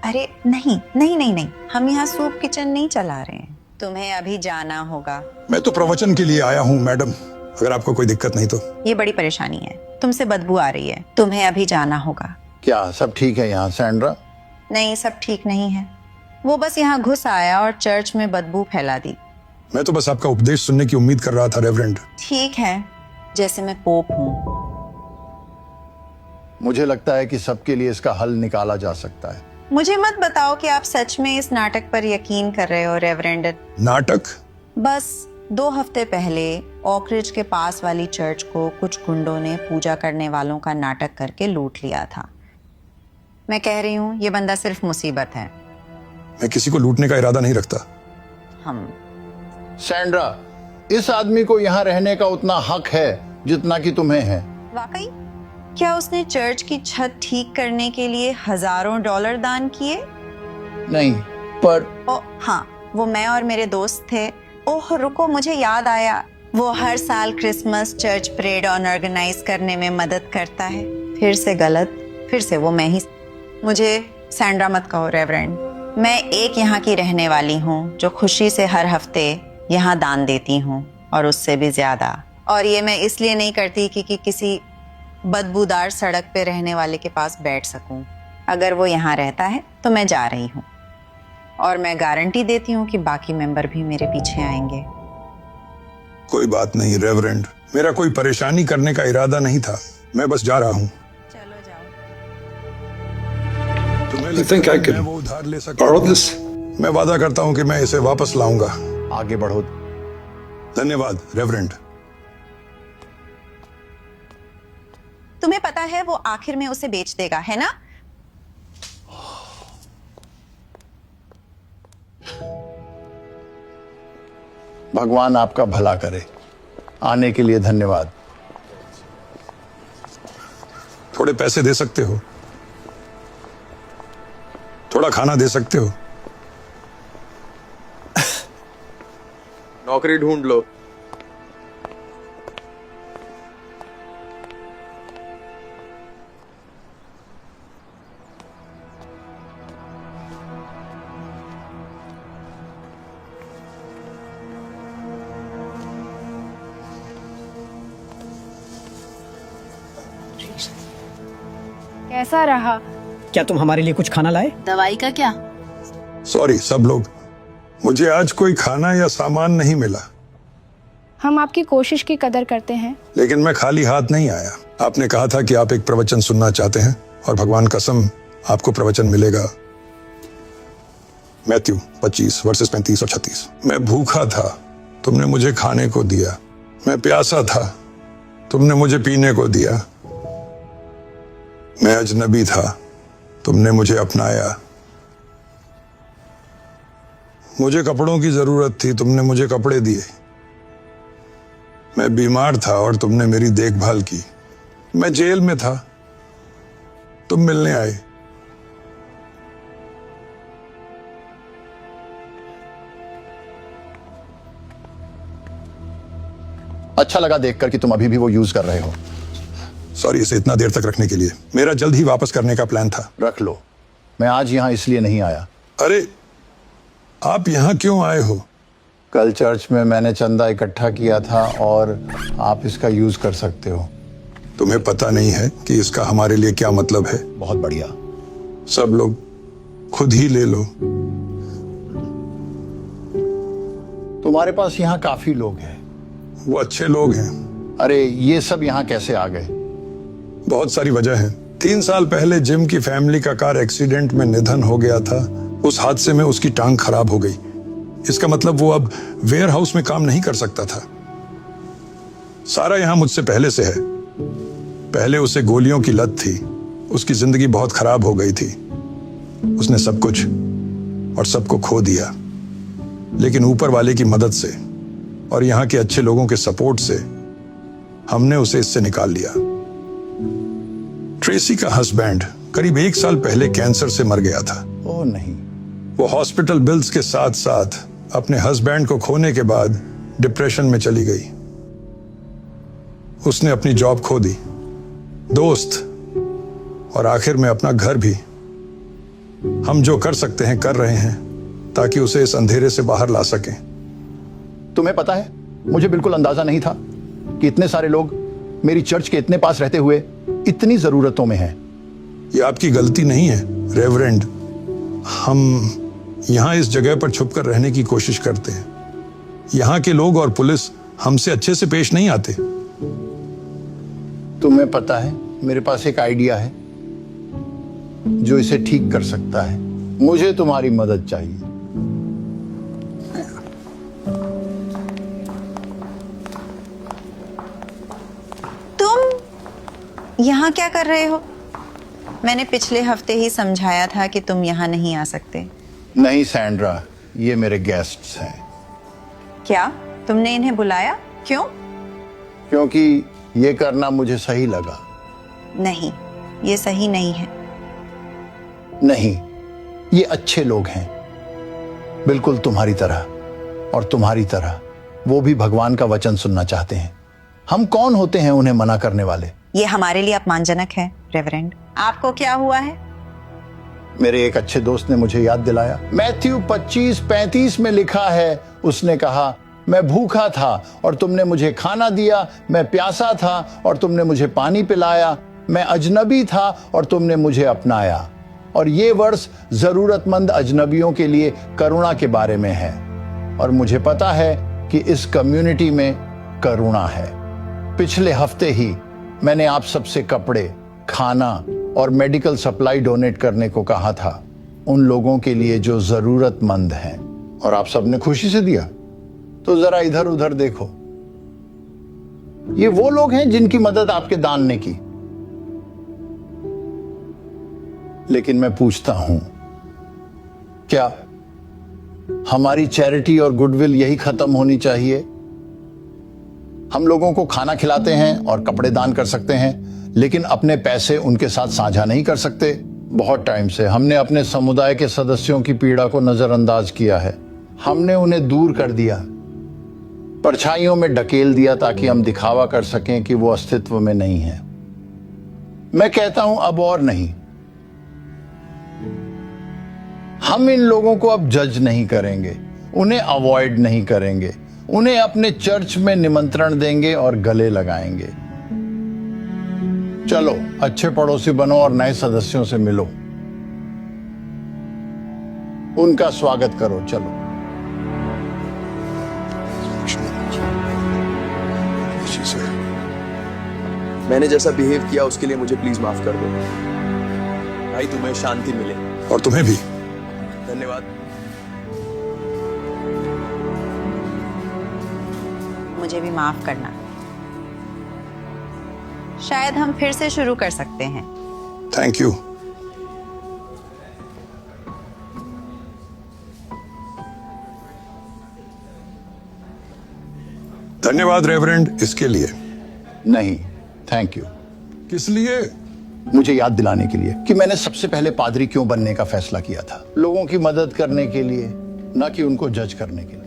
अरे नहीं नहीं नहीं नहीं, हम यहाँ सूप किचन नहीं चला रहे हैं। तुम्हें अभी जाना होगा। मैं तो प्रवचन के लिए आया हूँ मैडम, अगर आपको कोई दिक्कत नहीं तो। ये बड़ी परेशानी है, तुमसे बदबू आ रही है, तुम्हें अभी जाना होगा। क्या सब ठीक है यहाँ सैंड्रा? नहीं, सब ठीक नहीं है। वो बस यहाँ घुस आया और चर्च में बदबू फैला दी। मैं तो बस आपका उपदेश सुनने की उम्मीद कर रहा था रेवरेंड। ठीक है, जैसे मैं पोप हूँ। मुझे लगता है कि सबके लिए इसका हल निकाला जा सकता है। मुझे मत बताओ कि आप सच में इस नाटक पर यकीन कर रहे हो रेवरेंड। नाटक? बस 2 हफ्ते पहले ऑकरिज के पास वाली चर्च को कुछ गुंडों ने पूजा करने वालों का नाटक करके लूट लिया था। मैं कह रही हूँ ये बंदा सिर्फ मुसीबत है। मैं किसी को लूटने का इरादा नहीं रखता। हम सैंड्रा, इस आदमी को यहाँ रहने का उतना हक है जितना कि तुम्हें है। वाकई? क्या उसने चर्च की छत ठीक करने के लिए हजारों डॉलर दान किए? नहीं, पर ओ हाँ, वो मैं और मेरे दोस्त थे। ओह रुको, मुझे याद आया, वो हर साल क्रिसमस चर्च परेड ऑर्गेनाइज करने में मदद करता है। फिर से गलत, फिर से वो मैं ही। मुझे सैंड्रा मत कहो रेवरेंड। मैं एक यहाँ की रहने वाली हूँ जो खुशी से हर हफ्ते यहाँ दान देती हूँ, और उससे भी ज्यादा। और ये मैं इसलिए नहीं करती कि किसी बदबूदार सड़क पे रहने वाले के पास बैठ सकूं। अगर वो यहाँ रहता है तो मैं जा रही हूँ, और मैं गारंटी देती हूँ कि बाकी मेंबर भी मेरे पीछे आएंगे। कोई बात नहीं रेवरेंड, मेरा कोई परेशानी करने का इरादा नहीं था, मैं बस जा रहा हूँ। चलो जाओ। तुम्हें You लगता think है I कि could मैं वो उधार ले सकता borrow हूँ? this? मैं वादा करता हूँ कि मैं इसे वापस लाऊंगा। आगे बढ़ो। धन्यवाद रेवरेंड। तुम्हें पता है वो आखिर में उसे बेच देगा, है ना? भगवान आपका भला करे। आने के लिए धन्यवाद। थोड़े पैसे दे सकते हो? थोड़ा खाना दे सकते हो? नौकरी ढूंढ लो। कैसा रहा? क्या तुम हमारे लिए कुछ खाना लाए? दवाई का क्या? सॉरी सब लोग, मुझे आज कोई खाना या सामान नहीं मिला। हम आपकी कोशिश की कदर करते हैं। लेकिन मैं खाली हाथ नहीं आया। आपने कहा था कि आप एक प्रवचन सुनना चाहते हैं, और भगवान कसम आपको प्रवचन मिलेगा। मैथ्यू 25 वर्सेस 35 और 36। मैं भूखा था, तुमने मुझे खाने को दिया। मैं प्यासा था, तुमने मुझे पीने को दिया। मैं अजनबी था, तुमने मुझे अपनाया। मुझे कपड़ों की जरूरत थी, तुमने मुझे कपड़े दिए। मैं बीमार था और तुमने मेरी देखभाल की। मैं जेल में था, तुम मिलने आए। अच्छा लगा देखकर कि तुम अभी भी वो यूज कर रहे हो। सॉरी इसे इतना देर तक रखने के लिए। मेरा जल्द ही वापस करने का प्लान था। रख लो। मैं आज यहाँ इसलिए नहीं आया। अरे आप यहाँ क्यों आए हो? कल चर्च में मैंने चंदा इकट्ठा किया था और आप इसका यूज कर सकते हो। तुम्हें पता नहीं है कि इसका हमारे लिए क्या मतलब है? बहुत बढ़िया। सब लोग खुद ही ले लो। तुम्हारे पास यहाँ काफी लोग हैं। वो अच्छे लोग हैं। अरे ये सब यहाँ कैसे आ गए? बहुत सारी वजह है। 3 साल पहले जिम की फैमिली का कार एक्सीडेंट में निधन हो गया था। उस हादसे में उसकी टांग खराब हो गई। इसका मतलब वो अब वेयर हाउस में काम नहीं कर सकता था। सारा यहाँ मुझसे पहले से है। पहले उसे गोलियों की लत थी। उसकी जिंदगी बहुत खराब हो गई थी। उसने सब कुछ और सबको खो दिया। लेकिन ऊपर वाले की मदद से और यहाँ के अच्छे लोगों के सपोर्ट से हमने उसे इससे निकाल लिया। ट्रेसी का हस्बैंड करीब 1 साल पहले कैंसर से मर गया था। ओह नहीं। वो हॉस्पिटल बिल्स के साथ साथ अपने हस्बैंड को खोने के बाद डिप्रेशन में चली गई। उसने अपनी जॉब खो दी, दोस्त और आखिर में अपना घर भी। हम जो कर सकते हैं कर रहे हैं ताकि उसे इस अंधेरे से बाहर ला सकें। तुम्हें पता है, मुझे बिल्कुल अंदाजा नहीं था कि इतने सारे लोग मेरी चर्च के इतने पास रहते हुए इतनी जरूरतों में हैं। ये आपकी गलती नहीं है रेवरेंड। हम यहाँ इस जगह पर छुपकर रहने की कोशिश करते हैं। यहाँ के लोग और पुलिस हमसे अच्छे से पेश नहीं आते। तुम्हें पता है, मेरे पास एक आइडिया है जो इसे ठीक कर सकता है। मुझे तुम्हारी मदद चाहिए। तुम यहाँ क्या कर रहे हो? मैंने पिछले हफ्ते ही समझाया था कि तुम यहाँ नहीं आ सकते। नहीं सैंड्रा, ये मेरे गेस्ट्स हैं। क्या तुमने इन्हें बुलाया? क्यों? क्योंकि ये करना मुझे सही लगा। नहीं, ये सही नहीं है। नहीं, ये अच्छे लोग हैं, बिल्कुल तुम्हारी तरह। और तुम्हारी तरह वो भी भगवान का वचन सुनना चाहते हैं। हम कौन होते हैं उन्हें मना करने वाले? ये हमारे लिए अपमानजनक है रेवरेंड। आपको क्या हुआ है? मेरे एक अच्छे दोस्त ने मुझे याद दिलाया। मैथ्यू 25:35 में लिखा है, उसने कहा, मैं भूखा था और तुमने मुझे खाना दिया, मैं प्यासा था और तुमने मुझे पानी पिलाया, मैं अजनबी था और तुमने मुझे अपनाया। और ये वर्ष जरूरतमंद अजनबियों के लिए करुणा के बारे में है। और मुझे पता है कि इस कम्युनिटी में करुणा है। पिछले हफ्ते ही मैंने आप सबसे कपड़े, खाना और मेडिकल सप्लाई डोनेट करने को कहा था, उन लोगों के लिए जो जरूरतमंद हैं। और आप सबने खुशी से दिया। तो जरा इधर उधर देखो, ये वो लोग हैं जिनकी मदद आपके दान ने की। लेकिन मैं पूछता हूं, क्या हमारी चैरिटी और गुडविल यही खत्म होनी चाहिए? हम लोगों को खाना खिलाते हैं और कपड़े दान कर सकते हैं, लेकिन अपने पैसे उनके साथ साझा नहीं कर सकते। बहुत टाइम से हमने अपने समुदाय के सदस्यों की पीड़ा को नजरअंदाज किया है। हमने उन्हें दूर कर दिया, परछाइयों में ढकेल दिया ताकि हम दिखावा कर सकें कि वो अस्तित्व में नहीं है। मैं कहता हूं अब और नहीं। हम इन लोगों को अब जज नहीं करेंगे, उन्हें अवॉइड नहीं करेंगे, उन्हें अपने चर्च में निमंत्रण देंगे और गले लगाएंगे। चलो, अच्छे पड़ोसी बनो और नए सदस्यों से मिलो, उनका स्वागत करो। चलो। मैंने जैसा बिहेव किया उसके लिए मुझे प्लीज माफ कर दो भाई। तुम्हें शांति मिले। और तुम्हें भी। धन्यवाद। मुझे भी माफ करना। शायद हम फिर से शुरू कर सकते हैं। Thank you. धन्यवाद रेवरेंड इसके लिए। नहीं, थैंक यू। किस लिए? मुझे याद दिलाने के लिए कि मैंने सबसे पहले पादरी क्यों बनने का फैसला किया था। लोगों की मदद करने के लिए, ना कि उनको जज करने के लिए।